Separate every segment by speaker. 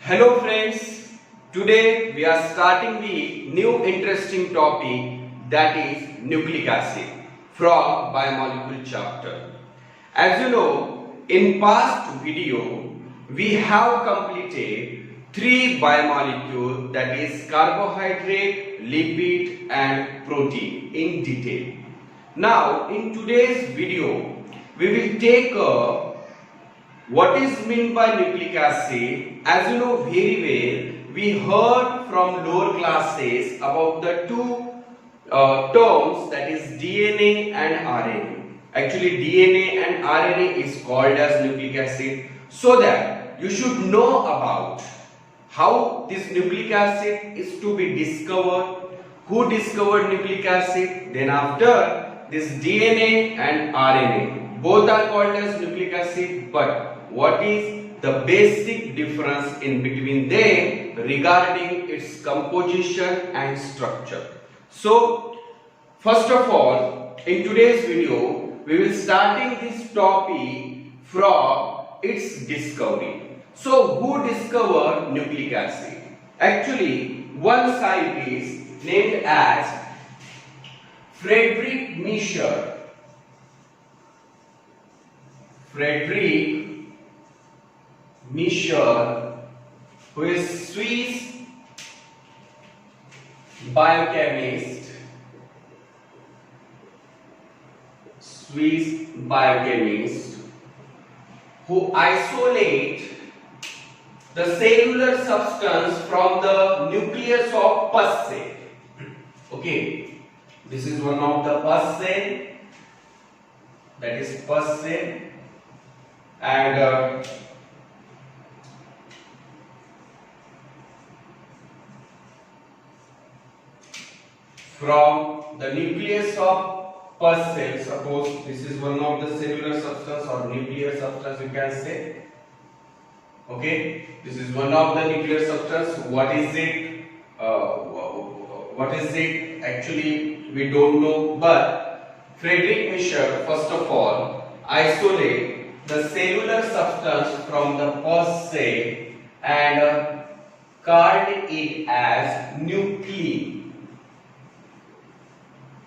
Speaker 1: Hello friends, today we are starting the new interesting topic that is nucleic acid from biomolecule chapter. As you know, in past video we have completed three biomolecules, that is carbohydrate, lipid and protein in detail. Now in today's video we will take up what is meant by nucleic acid. As you know very well, we heard from lower classes about the two terms, that is DNA and RNA. Actually DNA and RNA is called as nucleic acid, so that you should know about how this nucleic acid is to be discovered, who discovered nucleic acid, then after this DNA and RNA both are called as nucleic acid, but what is the basic difference in between them regarding its composition and structure. So first of all, in today's video we will starting this topic from its discovery. So who discovered nucleic acid? Actually one scientist named as Friedrich Miescher. Miescher, who is Swiss biochemist, who isolate the cellular substance from the nucleus of pus cell. Okay, this is one of the pus cell, that is pus cell, and from the nucleus of pus cell, suppose this is one of the cellular substance or nuclear substance you can say. Okay, this is one of the nuclear substance. What is it? Actually we don't know, but Friedrich Miescher first of all isolate the cellular substance from the pus cell and called it as nuclein.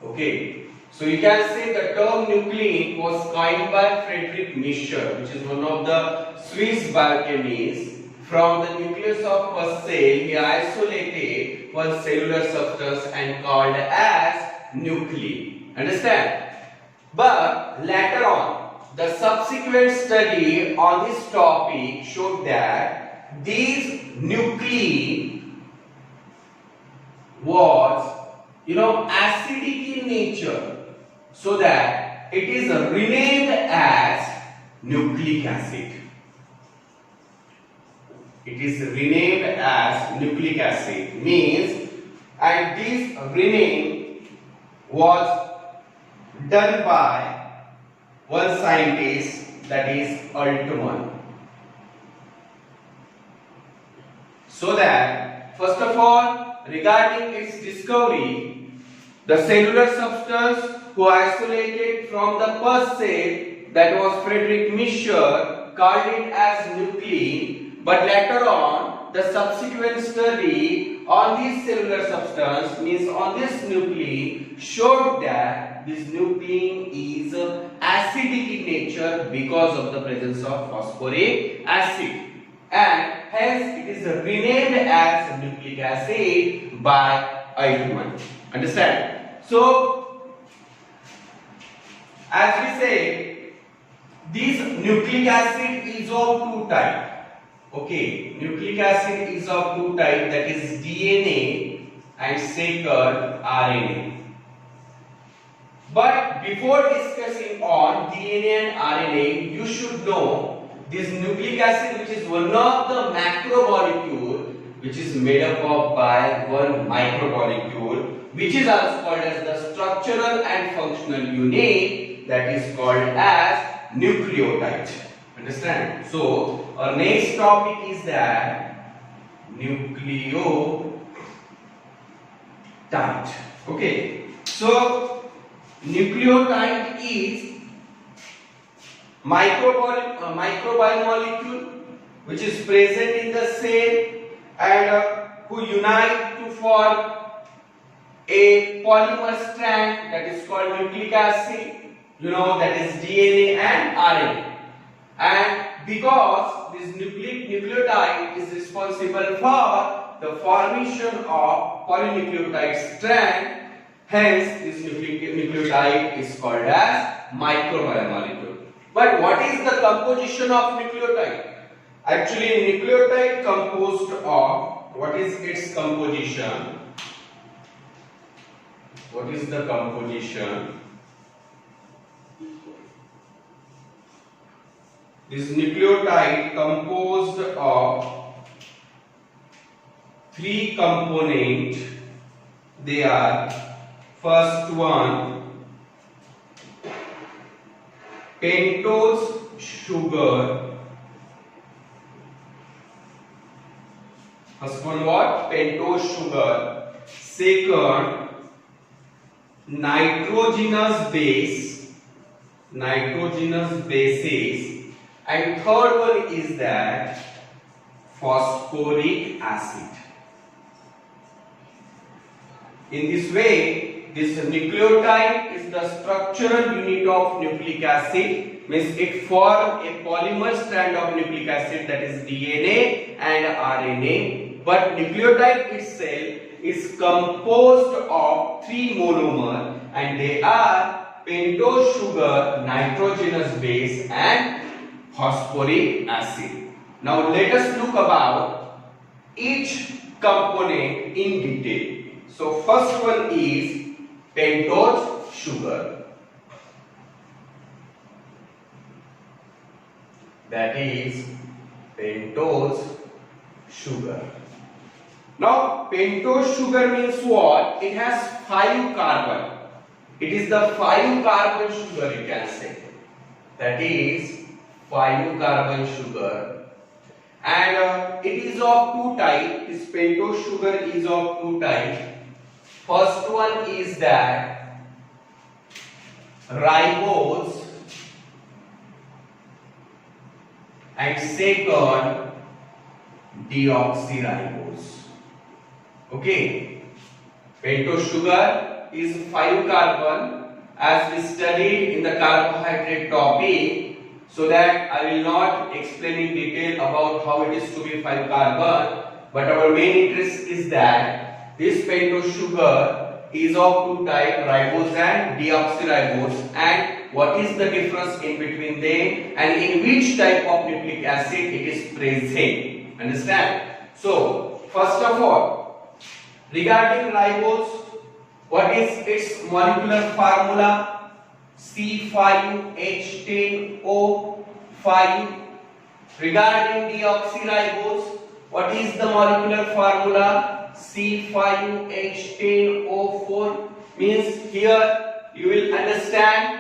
Speaker 1: Okay, so you can say the term nuclein was coined by Friedrich Miescher, which is one of the Swiss biochemists. From the nucleus of pus cell, he isolated one cellular substance and called as nuclein. Understand? But later on, the subsequent study on this topic showed that these nuclein was acidic in nature, so that it is renamed as nucleic acid. It is renamed as nucleic acid means, and this rename was done by one scientist, that is Altman. So that first of all, regarding its discovery, the cellular substance who isolated from the pus cell, that was Friedrich Miescher, called it as nuclein. But later on, the subsequent study on this cellular substance, means on this nuclein, showed that this nuclein is acidic in nature because of the presence of phosphoric acid, and hence it is renamed as nucleic acid by Altman. Understand? So, as we say, this nucleic acid is of two types. Okay, nucleic acid is of two types, that is DNA and second RNA. But before discussing on DNA and RNA, you should know this nucleic acid, which is one of the macromolecule, which is made up of by one micromolecule, which is also called as the structural and functional unit, that is called as nucleotide. Understand? So our next topic is that nucleotide. Okay, so nucleotide is microbiomolecule which is present in the cell and who unite to form a polymer strand that is called nucleic acid, that is DNA and RNA. And because this nucleotide is responsible for the formation of polynucleotide strand, hence this nucleotide is called as microbiomolecule. But what is the composition of nucleotide? Actually, nucleotide composed of, what is its composition? What is the composition? This nucleotide composed of 3 components. They are, first one, pentose sugar. First one what? Pentose sugar. Second, nitrogenous base, nitrogenous bases, and third one is that phosphoric acid. In this way, this nucleotide is the structural unit of nucleic acid, means it forms a polymer strand of nucleic acid, that is DNA and RNA, but nucleotide itself is composed of 3 monomers, and they are pentose sugar, nitrogenous base and phosphoric acid. Now let us look about each component in detail. So first one is pentose sugar. That is pentose sugar. Now pentose sugar means what? It has 5 carbon. It is the 5 carbon sugar, you can say. That is 5 carbon sugar. And it is of 2 types. This pentose sugar is of 2 types. First one is that ribose, and second deoxyribose. Okay, pentose sugar is 5 carbon, as we studied in the carbohydrate topic, so that I will not explain in detail about how it is to be 5 carbon, but our main interest is that this pentose sugar is of 2 types, ribose and deoxyribose, and what is the difference in between them and in which type of nucleic acid it is present. Understand? So first of all, regarding ribose, what is its molecular formula? C5H10O5. Regarding deoxyribose, what is the molecular formula? C5H10O4. Means here you will understand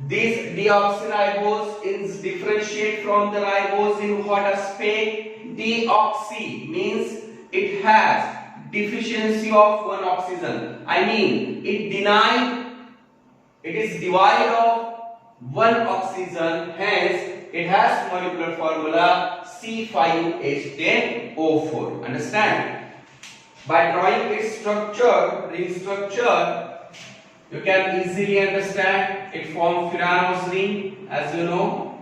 Speaker 1: this deoxyribose is differentiate from the ribose in what aspect? Deoxy means it has deficiency of 1 oxygen. I mean it is devoid of 1 oxygen, hence it has molecular formula C5H10O4. Understand? By drawing its structure, ring structure, you can easily understand it forms furanose ring, as you know.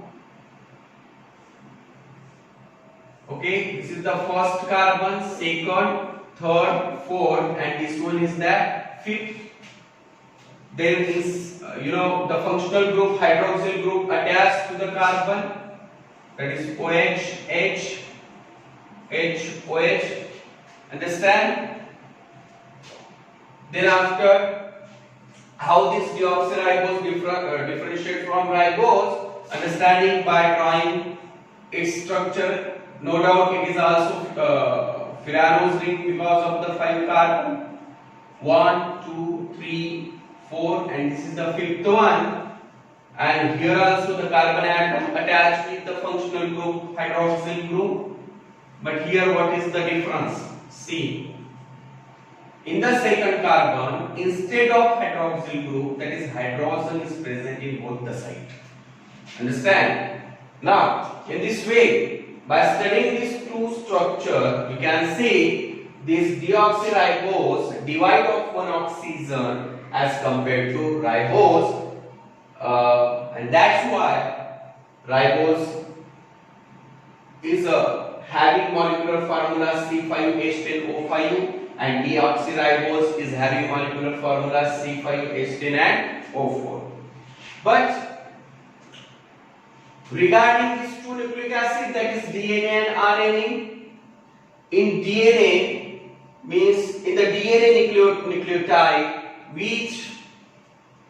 Speaker 1: Okay, this is the first carbon, second, third, fourth, and this one is the fifth. Then is the functional group, hydroxyl group attached to the carbon, that is OH, H, OH. Understand? Then after, how this deoxyribose differentiate from ribose? Understanding by drawing its structure. No doubt it is also furanose ring because of the 5 carbon. 1, 2, 3, 4, and this is the 5th one. And here also the carbon atom attached with the functional group, hydroxyl group. But here what is the difference? See, in the second carbon, instead of hydroxyl group, that is hydrogen is present in both the sides. Understand? Now, in this way, By studying these two structure, you can see this deoxyribose divide of one oxygen as compared to ribose, and that's why ribose is having molecular formula C5H10O5 and deoxyribose is having molecular formula C5H10 and O4. But regarding these two nucleic acids, that is DNA and RNA, in DNA means in the DNA nucleotide which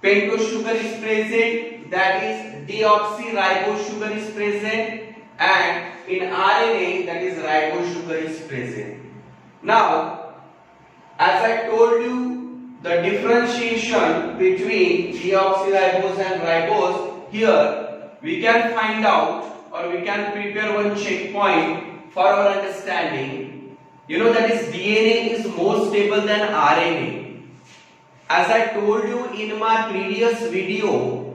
Speaker 1: pentose sugar is present, that is deoxyribose sugar is present, and in RNA that is ribose sugar is present. Now, as I told you, the differentiation between deoxyribose and ribose, here we can find out or we can prepare one checkpoint for our understanding. You know that is DNA is more stable than RNA. As I told you in my previous video,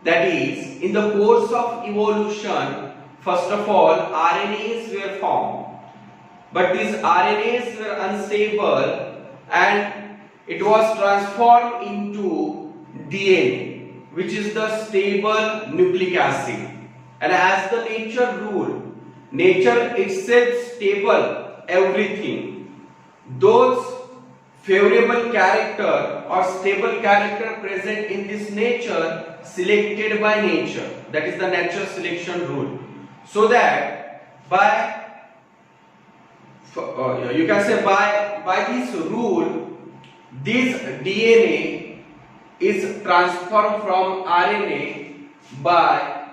Speaker 1: that is in the course of evolution, first of all RNAs were formed, but these RNAs were unstable and it was transformed into DNA, which is the stable nucleic acid. And as the nature rule, nature itself stable everything. Those favorable character or stable character present in this nature selected by nature, that is the natural selection rule. So that by you can say by this rule, this DNA is transformed from RNA by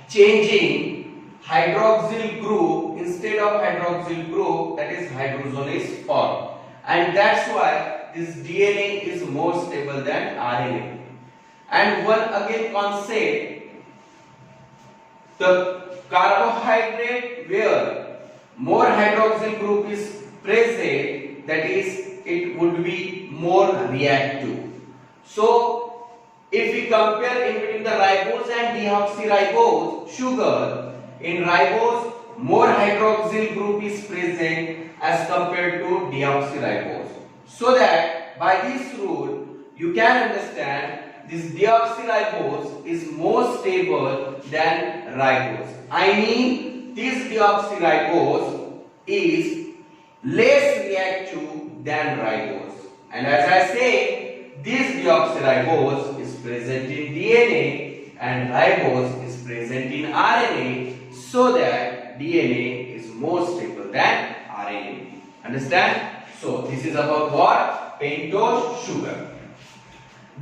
Speaker 1: changing hydroxyl group. Instead of hydroxyl group, that is hydrogen is formed, and that's why this DNA is more stable than RNA. And one again concept, the carbohydrate where more hydroxyl group is present, that is it would be more reactive. So if we compare in between the ribose and deoxyribose sugar, in ribose more hydroxyl group is present as compared to deoxyribose. So that by this rule you can understand this deoxyribose is more stable than ribose. I mean this deoxyribose is less reactive than ribose. And as I say, this deoxyribose is present in DNA and ribose is present in RNA, so that DNA is more stable than RNA. Understand? So this is about what? Pentose sugar.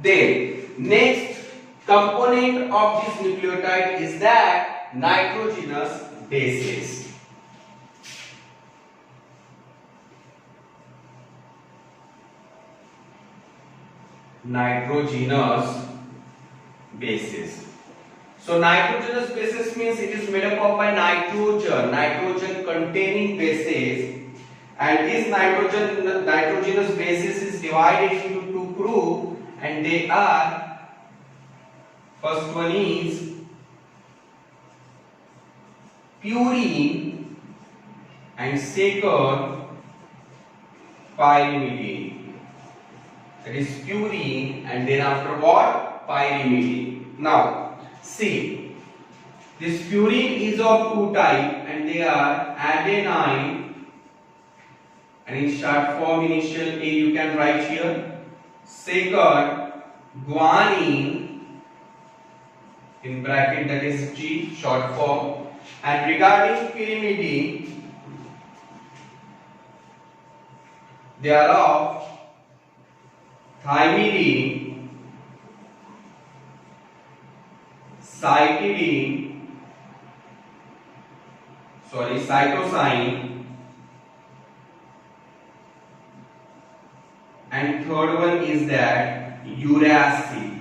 Speaker 1: Then next component of this nucleotide is that nitrogenous bases. Nitrogenous bases. So nitrogenous bases means it is made up of by nitrogen containing bases, and this nitrogenous bases is divided into two groups, and they are, first one is purine and second pyrimidine. That is purine and then after what? Pyrimidine. Now see, this purine is of two types and they are adenine, and in short form initial A you can write here. Second, guanine, in bracket that is G, short form. And regarding pyrimidine, they are of thymidine, cytosine, and third one is that uracil.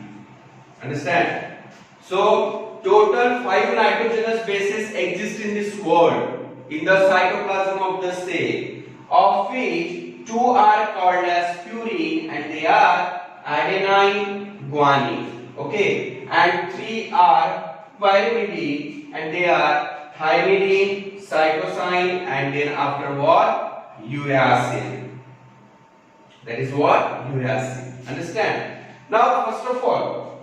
Speaker 1: Understand? So total 5 nitrogenous bases exist in this world in the cytoplasm of the cell, of which 2 are called as purine and they are adenine, guanine, okay, and 3 are pyrimidine and they are thymidine, cytosine, and then after what? Uracil. That is what? Uracil. Understand? Now, first of all,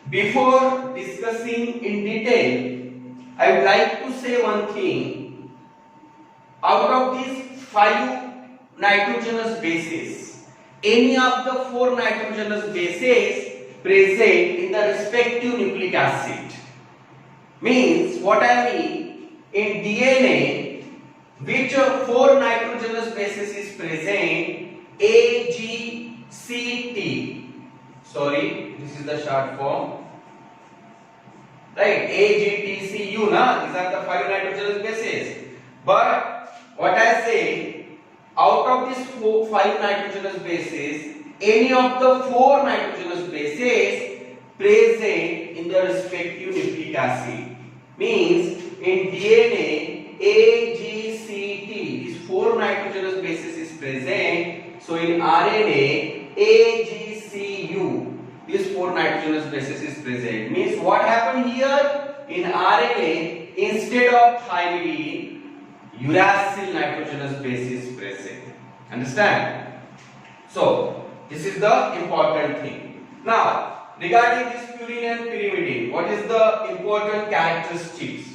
Speaker 1: before discussing in detail, I would like to say one thing. Out of these 5 nitrogenous bases, any of the 4 nitrogenous bases present in the respective nucleic acid. Means what I mean, in DNA, which 4 nitrogenous bases is present? A, G, C, T. Sorry, this is the short form. Right? A, G, T, C, U. Na? These are the 5 nitrogenous bases. But what I say, out of these 5 nitrogenous bases, any of the 4 nitrogenous bases present in the respective nucleic acid. Means in DNA, A, G, C, T, these 4 nitrogenous bases is present. So in RNA, A, G, C, U, these 4 nitrogenous bases is present. Means what happened here? In RNA, instead of thymidine, uracil nitrogenous base is present. Understand? So this is the important thing. Now, regarding this purine and pyrimidine, what is the important characteristics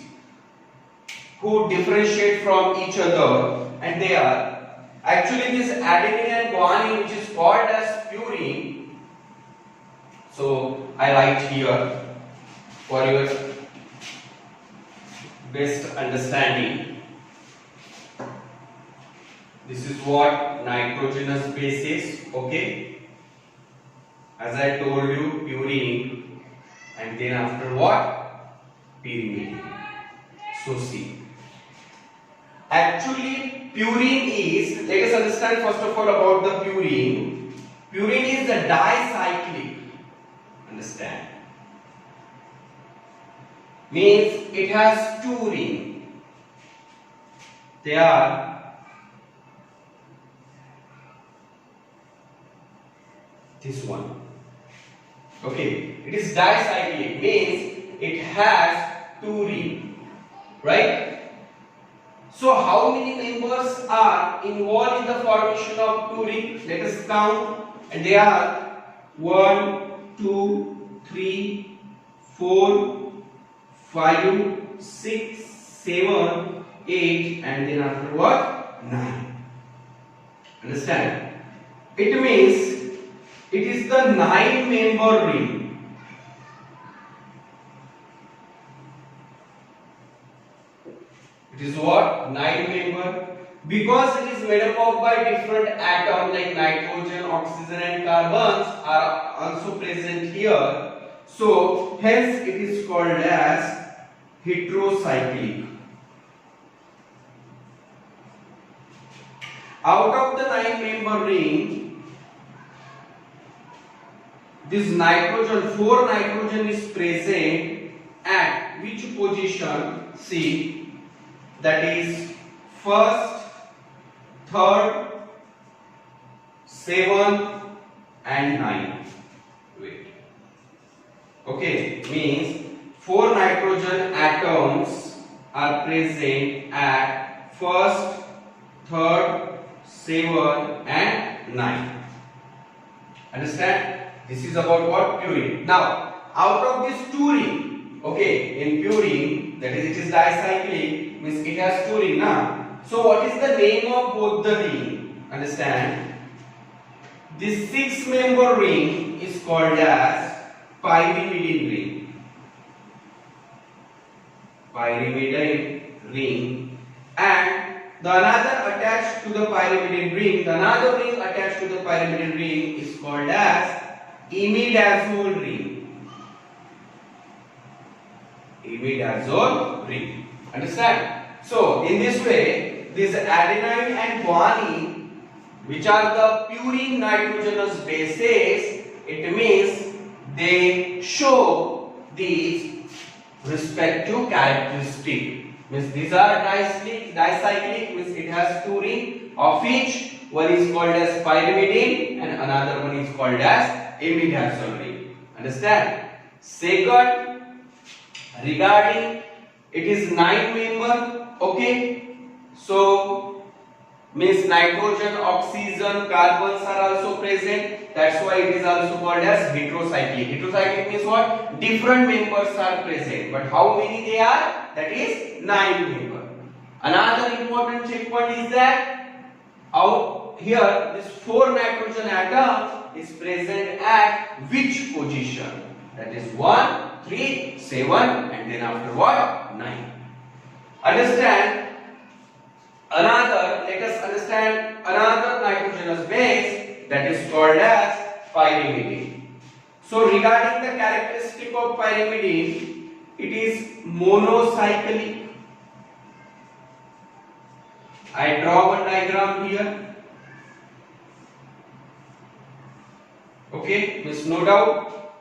Speaker 1: who differentiate from each other? And they are actually this adenine and guanine, which is called as purine. So I write here for your best understanding. This is what nitrogenous bases, okay? As I told you, purine, and then after what? Pyrimidine. So see, actually purine is, let us understand first of all about the purine. Purine is the dicyclic. Understand? Means it has 2 rings. They are this one. Okay, it is dicyclic, means it has 2 rings, right? So how many members are involved in the formation of 2 rings? Let us count, and they are 1, 2, 3, 4, 5, 6, 7, 8, and then after what? 9. Understand? It means it is the 9-member ring. It is what? 9-member. Because it is made up of by different atoms like nitrogen, oxygen and carbons are also present here. So hence it is called as heterocyclic. Out of the 9-member ring, this nitrogen, 4 nitrogen is present at which position? See, that is first, third, 7 and 9. Wait. Okay, means 4 nitrogen atoms are present at first, third, 7 and 9. Understand? This is about what? Purine. Now, out of this 2 ring, okay, in purine, that is, it is dicyclic, means it has 2 ring now. So, what is the name of both the ring? Understand? This 6-member ring is called as pyrimidine ring. Pyrimidine ring. And the another attached to the pyrimidine ring, the another ring attached to the pyrimidine ring is called as imidazole ring. Imidazole ring. Understand? So, in this way, this adenine and guanine, which are the purine nitrogenous bases, it means they show these respective characteristics. Means these are dicyclic, means it has 2 rings, of which one is called as pyrimidine and another one is called as imidazole ring. Understand? Second, regarding it is 9-member, Okay, so means nitrogen, oxygen, carbons are also present. That's why it is also called as heterocyclic. Heterocyclic means what? Different members are present, but how many they are? That is 9 members. Another important checkpoint is that out here this 4 nitrogen atoms is present at which position? That is 1, 3, 7, and then after what? 9. Understand? Let us understand another nitrogenous base that is called as pyrimidine. So regarding the characteristic of pyrimidine, it is monocyclic. I draw one diagram here. Okay, means no doubt.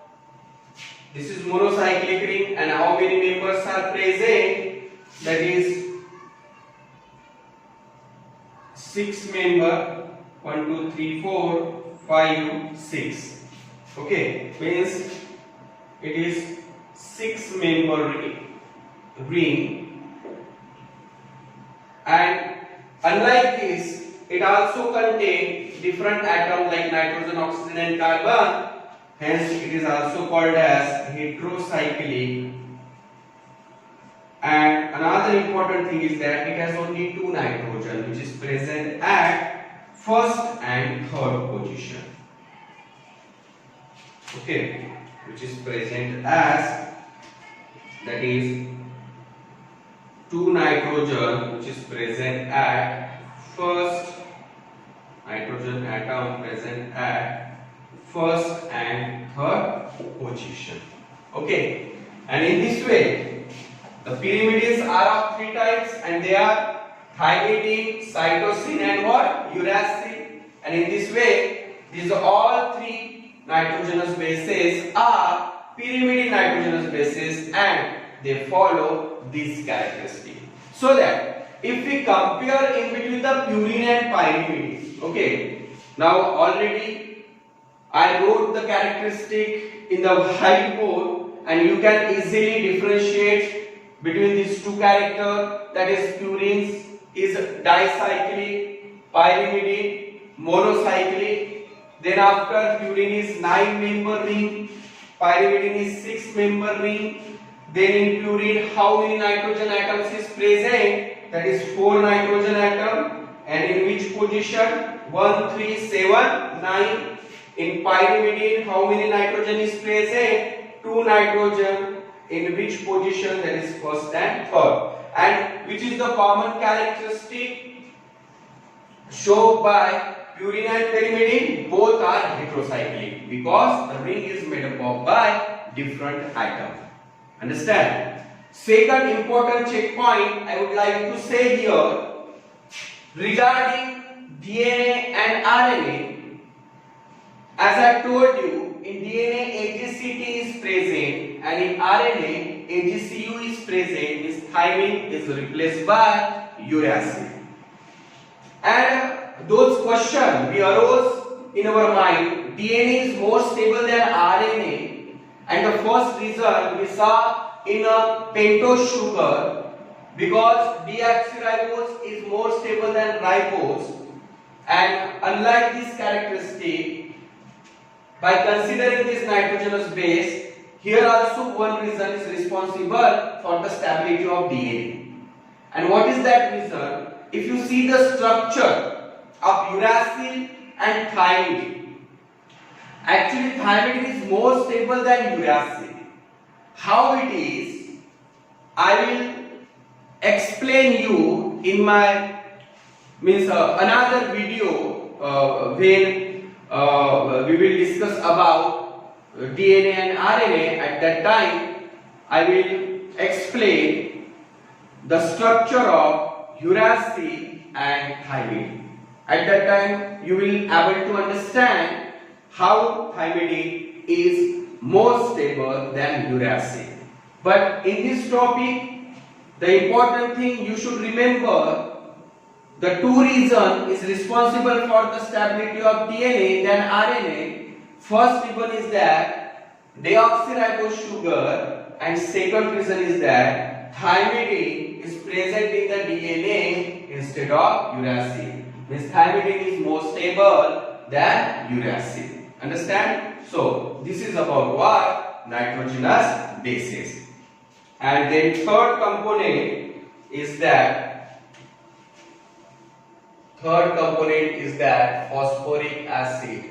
Speaker 1: This is monocyclic ring, and how many members are present? That is 6 member. 1, 2, 3, 4, 5, 6. Okay, means it is 6 member ring, and unlike this, it also contains different atoms like nitrogen, oxygen, and carbon. Hence, it is also called as heterocyclic. And another important thing is that it has only 2 nitrogen, which is present at first and third position. Okay, which is present as, that is 2 nitrogen, which is present at first nitrogen atom present at first and third position. Okay, and in this way, the pyrimidines are of 3 types, and they are thymidine, cytosine, and what? Uracil. And in this way, these all 3 nitrogenous bases are pyrimidine nitrogenous bases, and they follow this characteristic. So that if we compare in between the purine and pyrimidine, okay, now already I wrote the characteristic in the whiteboard, and you can easily differentiate between these two characters. That is, purines is dicyclic, pyrimidine monocyclic. Then after, purine is 9 member ring, pyrimidine is 6 member ring. Then in purine, how many nitrogen atoms is present? That is 4 nitrogen atom. And in which position? 1, 3, 7, 9. In pyrimidine, how many nitrogen is present? 2 nitrogen. In which position? That is first and third. And which is the common characteristic shown by purine and pyrimidine? Both are heterocyclic, because the ring is made up of by different atoms. Understand? Second important checkpoint I would like to say here regarding DNA and RNA. As I told you, in DNA AGCT is present, and in RNA AGCU is present. This thymine is replaced by uracil. And those questions we arose in our mind. DNA is more stable than RNA, and the first reason we saw in a pentose sugar, because deoxyribose is more stable than ribose, and unlike this characteristic, by considering this nitrogenous base, here also one reason is responsible for the stability of DNA. And what is that reason? If you see the structure of uracil and thymidine, actually thymidine is more stable than uracil. How it is, I will explain you in my another video when we will discuss about DNA and RNA. At that time, I will explain the structure of uracil and thymidine. At that time, you will be able to understand how thymidine is more stable than uracil. But in this topic, the important thing you should remember, the two reasons is responsible for the stability of DNA than RNA. First reason is that deoxyribose sugar, and second reason is that thymidine is present in the DNA instead of uracil. Means thymidine is more stable than uracil. Understand? So this is about what? Nitrogenous bases. And then third component is that phosphoric acid.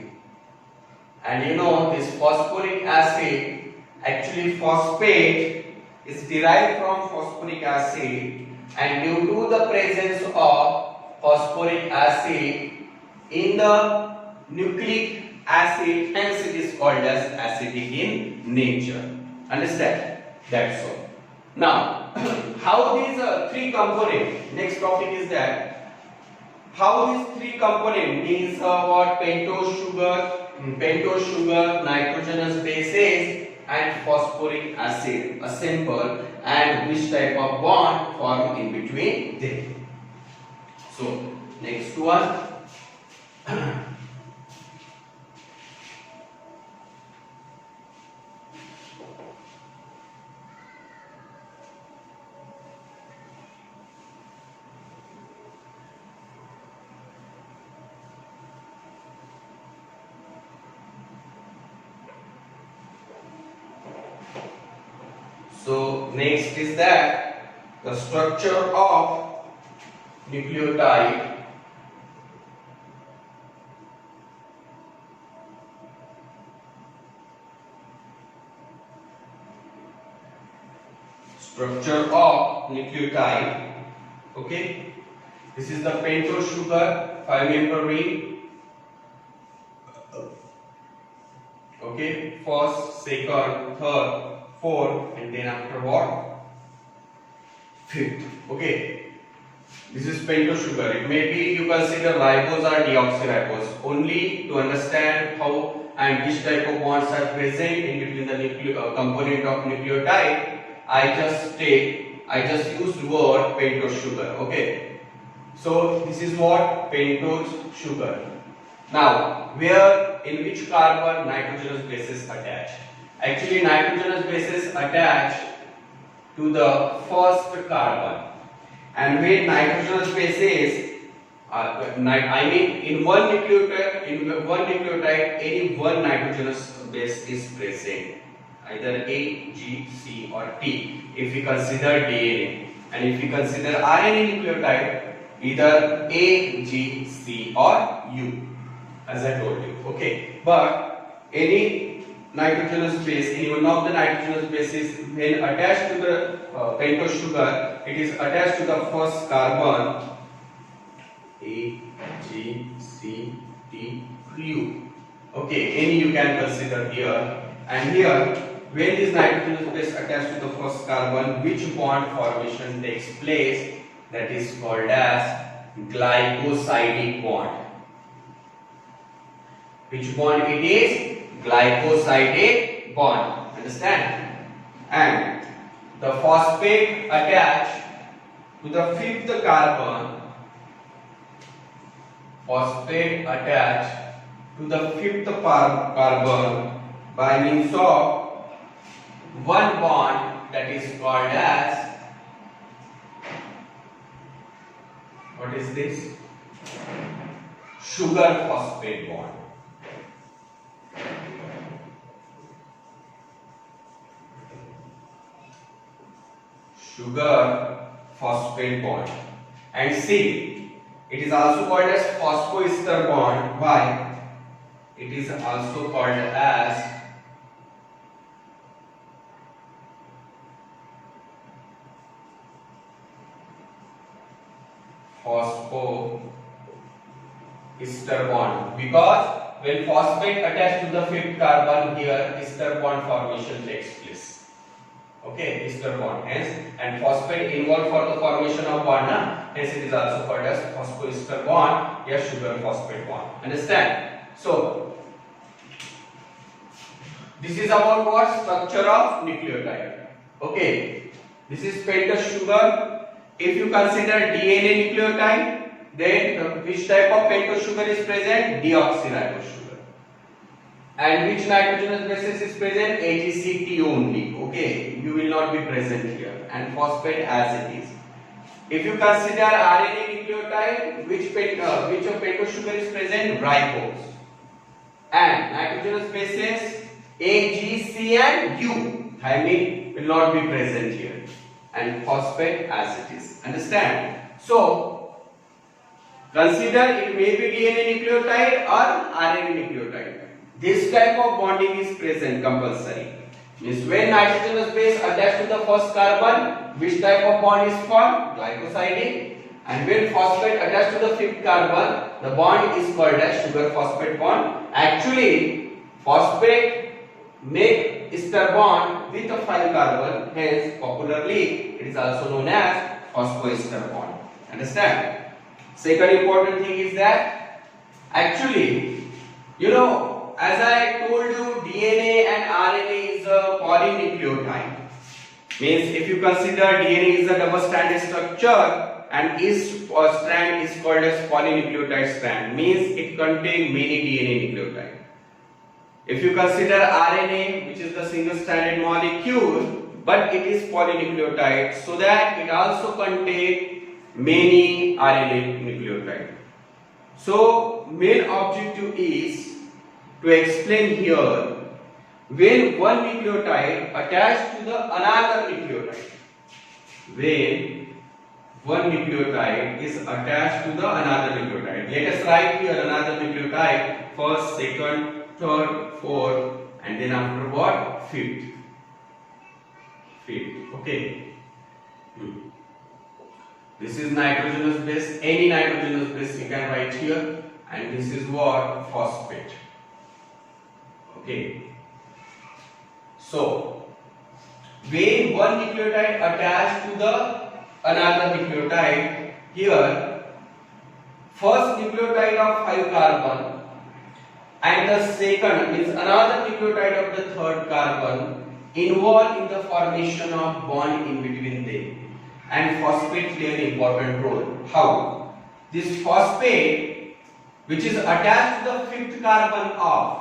Speaker 1: And you know this phosphoric acid, actually phosphate is derived from phosphoric acid, and due to the presence of phosphoric acid in the nucleic acid, hence it is called as acidic in nature. Understand? That's all. Now, how these three components, next topic is that how these three components means what? Pentose sugar, nitrogenous bases and phosphoric acid assemble, and which type of bond form in between them. So, next one. So next is that the structure of nucleotide Okay, this is the pentose sugar, 5-member ring. Okay, first, second, third, fourth, and then after what? Fifth. Okay, this is pentose sugar. It may be you consider ribose or deoxyribose only to understand how and which type of bonds are present in between the component of nucleotide. I just used word pentose sugar. Okay, so this is what? Pentose sugar. Now, where in which carbon nitrogenous bases attach? Actually, nitrogenous bases attach to the first carbon, and when nitrogenous bases, in one nucleotide, any one nitrogenous base is present, either A, G, C, or T. If we consider DNA, and if we consider RNA nucleotide, either A, G, C, or U, as I told you. Okay, but any nitrogenous base, any one of the nitrogenous bases, when attached to the pentose sugar, it is attached to the first carbon A, G, C, T, U. Okay, any you can consider here. And here, when this nitrogenous base attached to the first carbon, which bond formation takes place? That is called as glycosidic bond. Which bond it is? Glycosidic bond. Understand? And the phosphate attached to the fifth carbon. Phosphate attached to the fifth carbon by means of one bond, that is called as, what is this? Sugar phosphate bond. Sugar phosphate bond. And C, it is also called as phosphoester bond. Why? It is also called as phosphoester bond, because when phosphate attached to the fifth carbon, here ester bond formation takes place. Okay, ester bond, hence, and phosphate involved for the formation of bond, hence it is also called as phosphoester bond, yes, sugar phosphate bond. Understand? So this is about what? Structure of nucleotide. Okay, this is pentose sugar. If you consider DNA nucleotide, then which type of pentose sugar is present? Deoxyribose sugar. And which nitrogenous bases is present? AGCT only. Okay, you will not be present here. And phosphate as it is. If you consider RNA nucleotide, which of pentose sugar is present? Ribose. And nitrogenous bases A, G, C and U, thymine will not be present here, and phosphate as it is. Understand? So consider it may be DNA nucleotide or RNA nucleotide. This type of bonding is present compulsory. Means when nitrogenous base attached to the first carbon, which type of bond is formed? Glycosidic. And when phosphate attached to the fifth carbon, the bond is called as sugar phosphate bond. Actually, phosphate make ester bond with a 5 carbon, hence popularly it is also known as phosphoester bond. Understand? Second important thing is that actually, as I told you, DNA and RNA is a polynucleotide. Means if you consider DNA is a double stranded structure and each strand is called as polynucleotide strand, means it contains many DNA nucleotides. If you consider RNA, which is the single stranded molecule, but it is polynucleotide, so that it also contains many RNA nucleotides. So main objective is to explain here when one nucleotide attached to the another nucleotide. When one nucleotide is attached to the another nucleotide. Let us write here another nucleotide, first, second, third, fourth, and then after what? Fifth. Okay. This is nitrogenous base. Any nitrogenous base you can write here, and this is what? Phosphate. Okay. So when one nucleotide attached to the another nucleotide, here first nucleotide of 5 carbon and the second means another nucleotide of the third carbon involved in the formation of bond in between them, and phosphate play an important role. How? This phosphate, which is attached to the fifth carbon of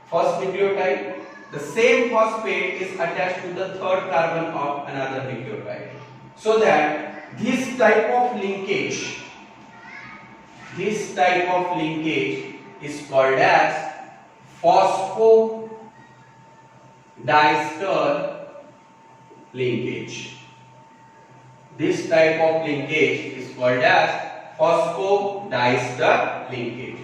Speaker 1: first nucleotide, the same phosphate is attached to the third carbon of another nucleotide, so that this type of linkage is called as phosphodiester linkage. This type of linkage is called as phosphodiester linkage.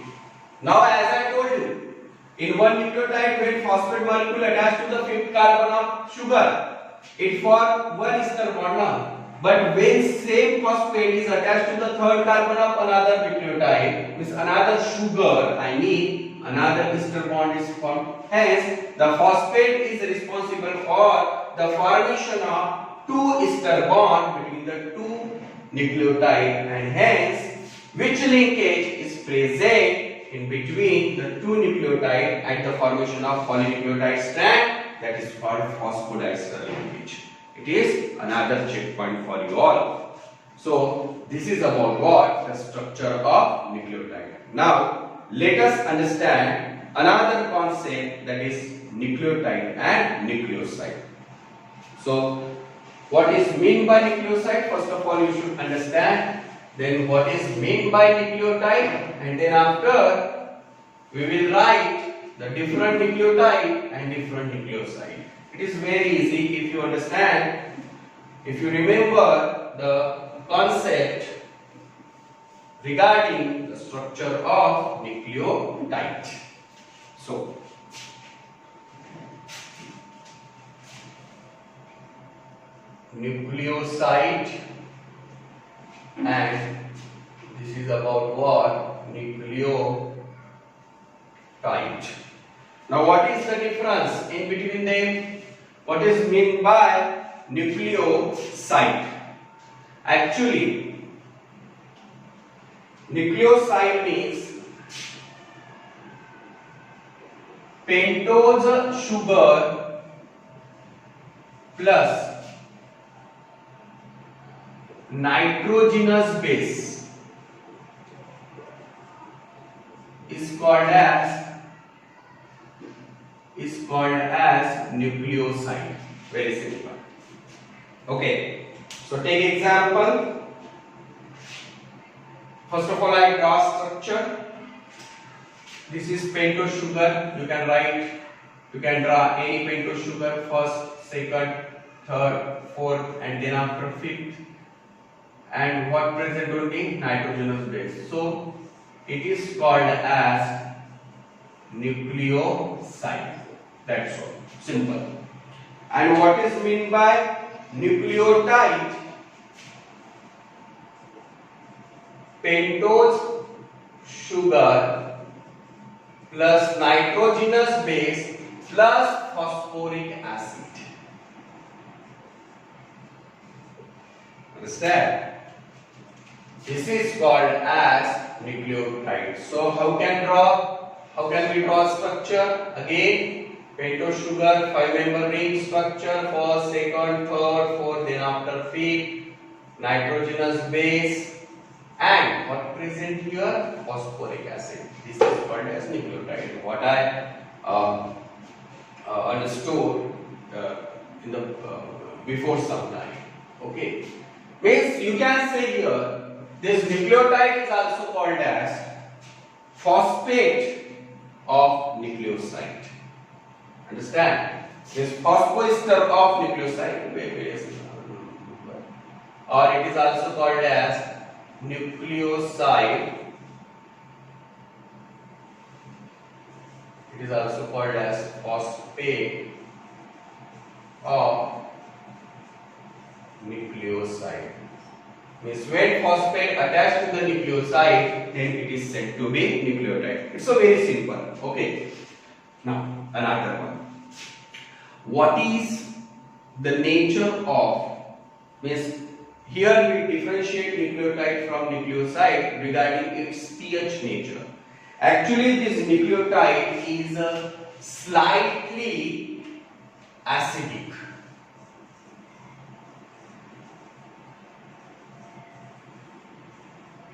Speaker 1: Now, as I told you, in one nucleotide, when phosphate molecule attached to the fifth carbon of sugar, it forms one ester bond now. But when same phosphate is attached to the third carbon of another nucleotide, means another sugar, another ester bond is formed. Hence, the phosphate is responsible for the formation of two ester bond between the two nucleotides, and hence, which linkage is present in between the two nucleotides at the formation of polynucleotide strand, that is called phosphodiester linkage. It is another checkpoint for you all. So this is about what? The structure of nucleotide. Now let us understand another concept, that is nucleotide and nucleoside. So what is meant by nucleoside? First of all you should understand. Then what is meant by nucleotide, and then after we will write the different nucleotide and different nucleoside. It is very easy if you understand, if you remember the concept regarding the structure of nucleotide. So nucleoside, and this is about what? Nucleotide. Now what is the difference in between them? What is meant by nucleoside? Actually, nucleoside means pentose sugar plus nitrogenous base is called as nucleoside. Very simple. Okay. So take example. First of all, I draw structure. This is pentose sugar. You can draw any pentose sugar, first, second, third, fourth, and then after fifth. And what present only? Nitrogenous base. So it is called as nucleoside. That's all. Simple. And what is meant by nucleotide? Pentose sugar plus nitrogenous base plus phosphoric acid. Understand? This is called as nucleotide. So how can we draw structure? Again, pentose sugar, 5-member ring structure, first, second, third, fourth, then after fifth, nitrogenous base, and what present here? Phosphoric acid. This is called as nucleotide. What I understood in the before some time. Okay, means you can say here this nucleotide is also called as phosphate of nucleoside. Understand? This phosphoester of nucleoside, or it is also called as nucleoside. It is also called as phosphate of nucleoside. Means when phosphate attached to the nucleoside, then it is said to be nucleotide. It's so very simple. Okay. Now another one. What is the nature of? Means here we differentiate nucleotide from nucleoside regarding its pH nature. Actually, this nucleotide is slightly acidic.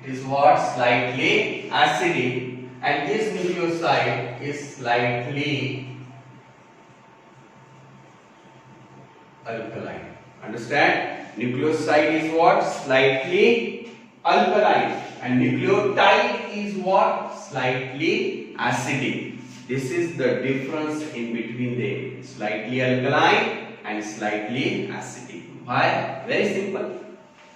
Speaker 1: It is what? Slightly acidic, and this nucleoside is slightly alkaline. Understand? Nucleoside is what? Slightly alkaline, and nucleotide is what? Slightly acidic. This is the difference in between them. Slightly alkaline and slightly acidic. Why? Very simple.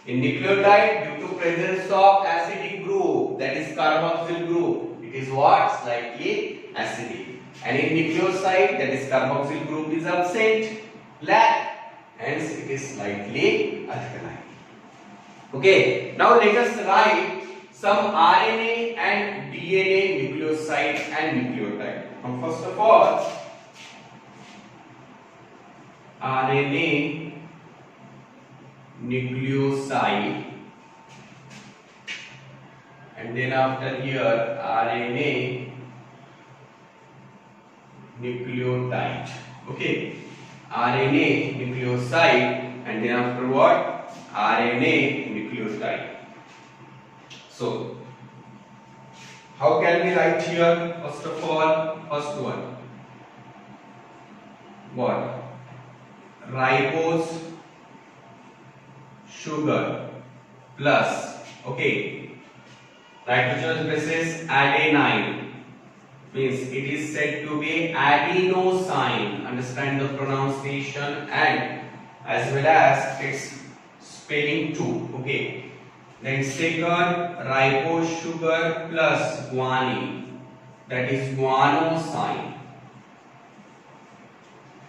Speaker 1: In nucleotide, due to presence of acidic group, that is carboxyl group, it is what? Slightly acidic. And in nucleoside, that is carboxyl group is absent, lack, hence it is slightly alkaline. Okay, now let us write some RNA and DNA nucleoside and nucleotide. Now first of all, RNA nucleoside, and then after here RNA nucleotide. Okay, RNA nucleoside, and then after what? RNA nucleotide. So how can we write here? First of all, first one, what? Ribose sugar plus, okay, nitrogenous basis adenine, means it is said to be adenosine. Understand the pronunciation and as well as its spelling too. Okay, then second, ribose sugar plus guanine, that is guanosine.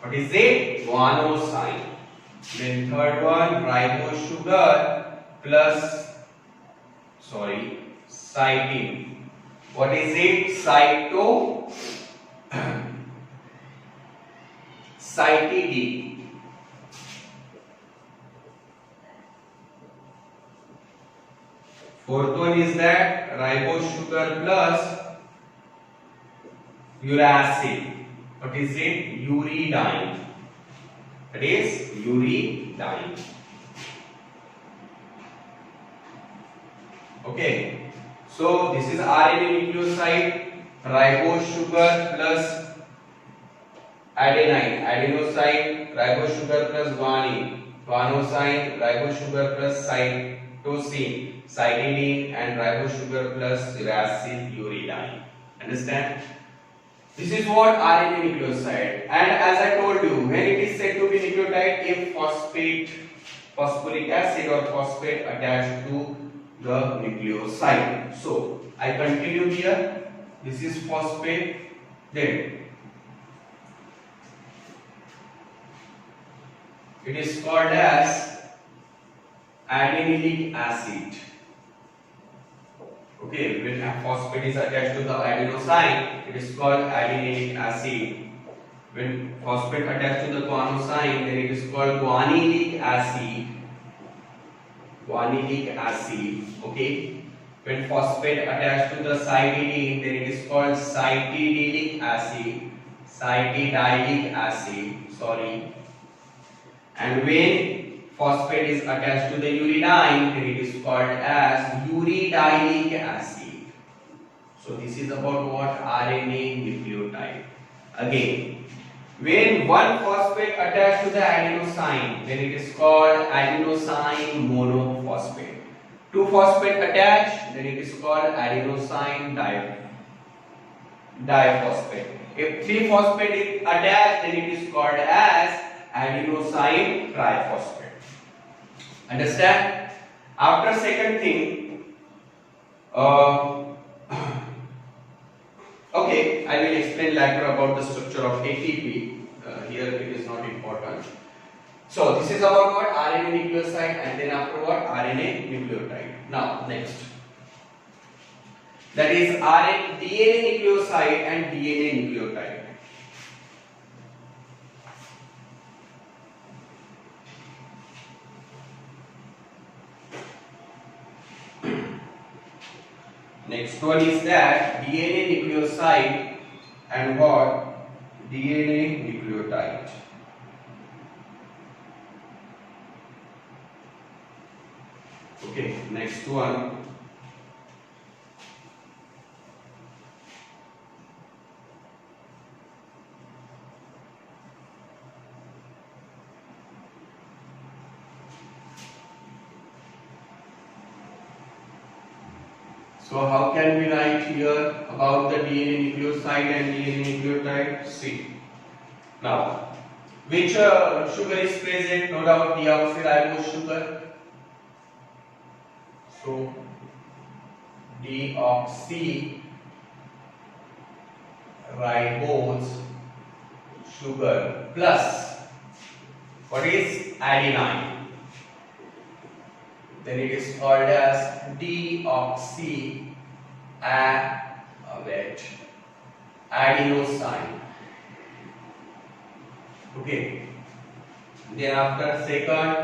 Speaker 1: What is it? Guanosine. Then third one, ribose sugar plus cytine. What is it? Cytidine. Fourth one is that ribose sugar plus uracil. What is it? Uridine. That is uridine. Okay, so this is RNA nucleoside, ribose sugar plus adenine, adenosine, ribose sugar plus guanine. guanosine, ribose sugar plus cytosine, cytidine, and ribose sugar plus uracil uridine. Understand? This is what RNA nucleoside. And as I told you, when it is said to be nucleotide, if phosphoric acid or phosphate attached to the nucleoside. So I continue here. This is phosphate. Then it is called as adenylate acid. Okay, when a phosphate is attached to the adenosine, it is called adenylate acid. When phosphate attached to the guanosine, then it is called guanylic acid. Guanylic acid. Okay. When phosphate attached to the cytidine, then it is called cytidylic acid. Cytidylic acid. Sorry. And when phosphate is attached to the uridine, then it is called as uridylic acid. So this is about what? RNA nucleotide. Again, when one phosphate attached to the adenosine, then it is called adenosine monophosphate. Two phosphate attached, then it is called adenosine diphosphate. If three phosphate is attached, then it is called as adenosine triphosphate. Understand? After second thing, okay, I will explain later about the structure of ATP. Here it is not important. So this is about what? RNA nucleoside, and then after what? RNA nucleotide. Now next, that is DNA nucleoside and DNA nucleotide. Next one is that DNA nucleoside and what? DNA nucleotide. Okay, next one. So how can we write here about the DNA nucleoside and DNA nucleotide? See. Now, which sugar is present? No doubt deoxyribose sugar. So deoxyribose sugar plus what is adenine? Then it is called as adenosine. Okay. Then after second,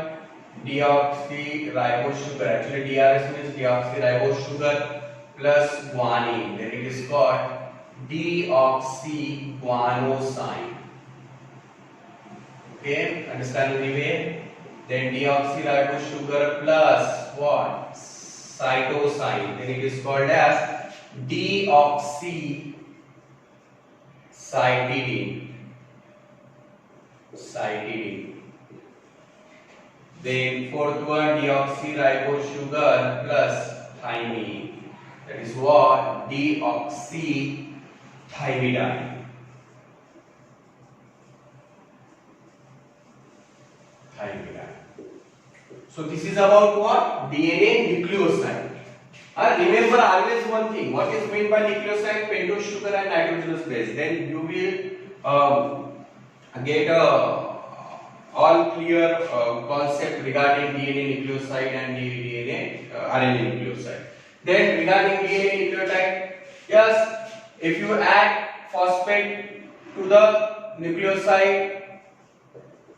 Speaker 1: deoxyribose sugar. Actually, DRS means deoxyribose sugar plus guanine. Then it is called deoxyguanosine. Okay, understanding the way? Then deoxyribose sugar plus what? Cytosine. Then it is called as deoxycytidine. Then fourth one, deoxyribose sugar plus thymine. That is what? Deoxythymidine. So this is about what? DNA nucleoside. Remember always one thing. What is meant by nucleoside? Pentose sugar and nitrogenous base. Then you will get all clear concept regarding DNA nucleoside and RNA nucleoside. Then regarding DNA nucleotide, yes, if you add phosphate to the nucleoside,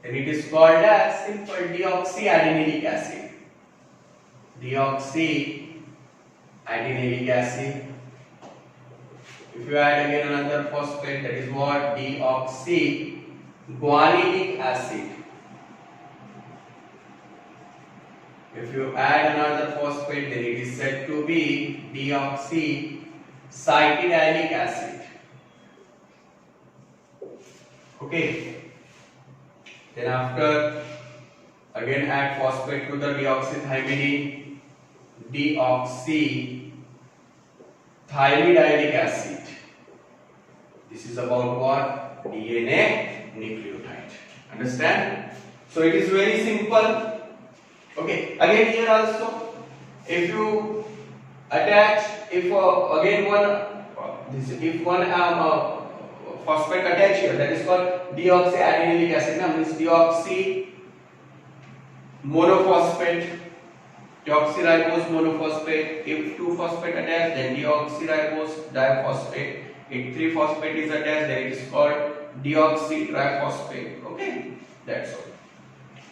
Speaker 1: then it is called as simple deoxyadenylate acid. Deoxyadenylate acid. If you add again another phosphate, that is what? Deoxyguanylic acid. If you add another phosphate, then it is said to be deoxycytidylic acid. Okay. Then after Again add phosphate to the deoxythymidine, deoxythymidialic acid. This is about what? DNA nucleotide. Understand? So it is very simple. Okay. Again here also, if you attach, if again one phosphate attach here, that is called deoxyadenilic acid. Now means deoxy monophosphate, deoxyribose monophosphate. If 2 phosphate attached, then deoxyribose diphosphate. If 3 phosphate is attached, then it is called deoxy triphosphate. Okay, that's all.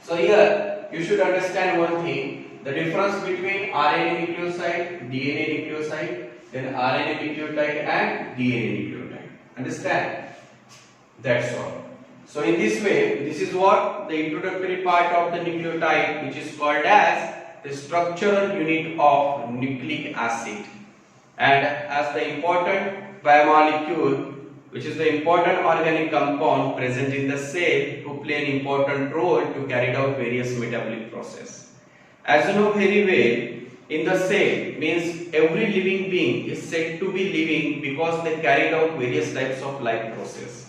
Speaker 1: So here you should understand one thing: the difference between RNA nucleoside, DNA nucleoside, then RNA nucleotide and DNA nucleotide. Understand? That's all. So in this way, this is what the introductory part of the nucleotide, which is called as the structural unit of nucleic acid, and as the important biomolecule, which is the important organic compound present in the cell, who play an important role to carry out various metabolic process. As you know very well, in the cell means every living being is said to be living because they carried out various types of life process.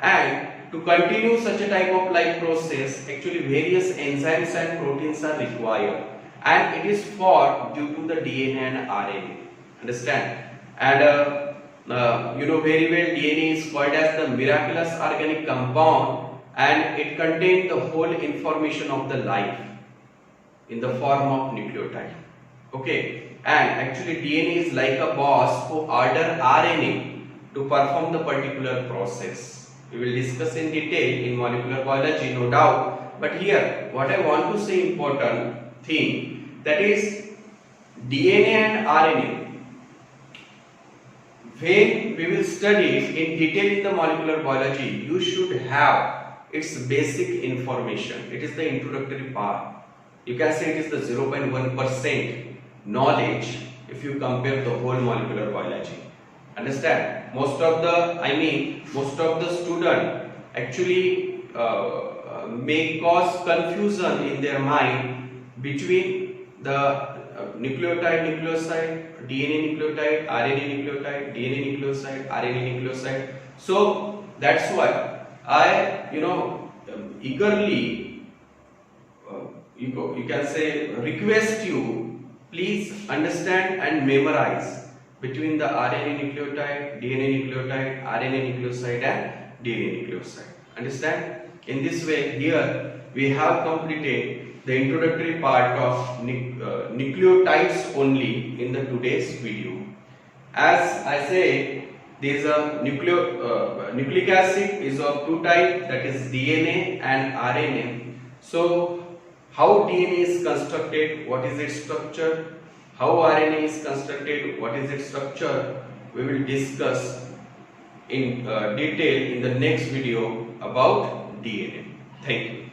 Speaker 1: And to continue such a type of life process, actually various enzymes and proteins are required, and it is formed due to the DNA and RNA. Understand? And you know very well, DNA is called as the miraculous organic compound, and it contains the whole information of the life in the form of nucleotide. Okay, and actually DNA is like a boss who order RNA to perform the particular process. We will discuss in detail in molecular biology, no doubt. But here, what I want to say important thing, that is DNA and RNA. When we will study it in detail in the molecular biology, you should have its basic information. It is the introductory part. You can say it is the 0.1% knowledge if you compare the whole molecular biology. Understand? Most of the student actually may cause confusion in their mind between the nucleotide, nucleoside, DNA nucleotide, RNA nucleotide, DNA nucleoside, RNA nucleoside. So that's why I eagerly you can say request you, please understand and memorize between the RNA nucleotide, DNA nucleotide, RNA nucleoside and DNA nucleoside. Understand? In this way, here we have completed the introductory part of nucleotides only in the today's video. As I said, there is a nucleic acid is of 2 types, that is DNA and RNA. So how DNA is constructed, what is its structure, how RNA is constructed, what is its structure, we will discuss in detail in the next video about DNA. Thank you.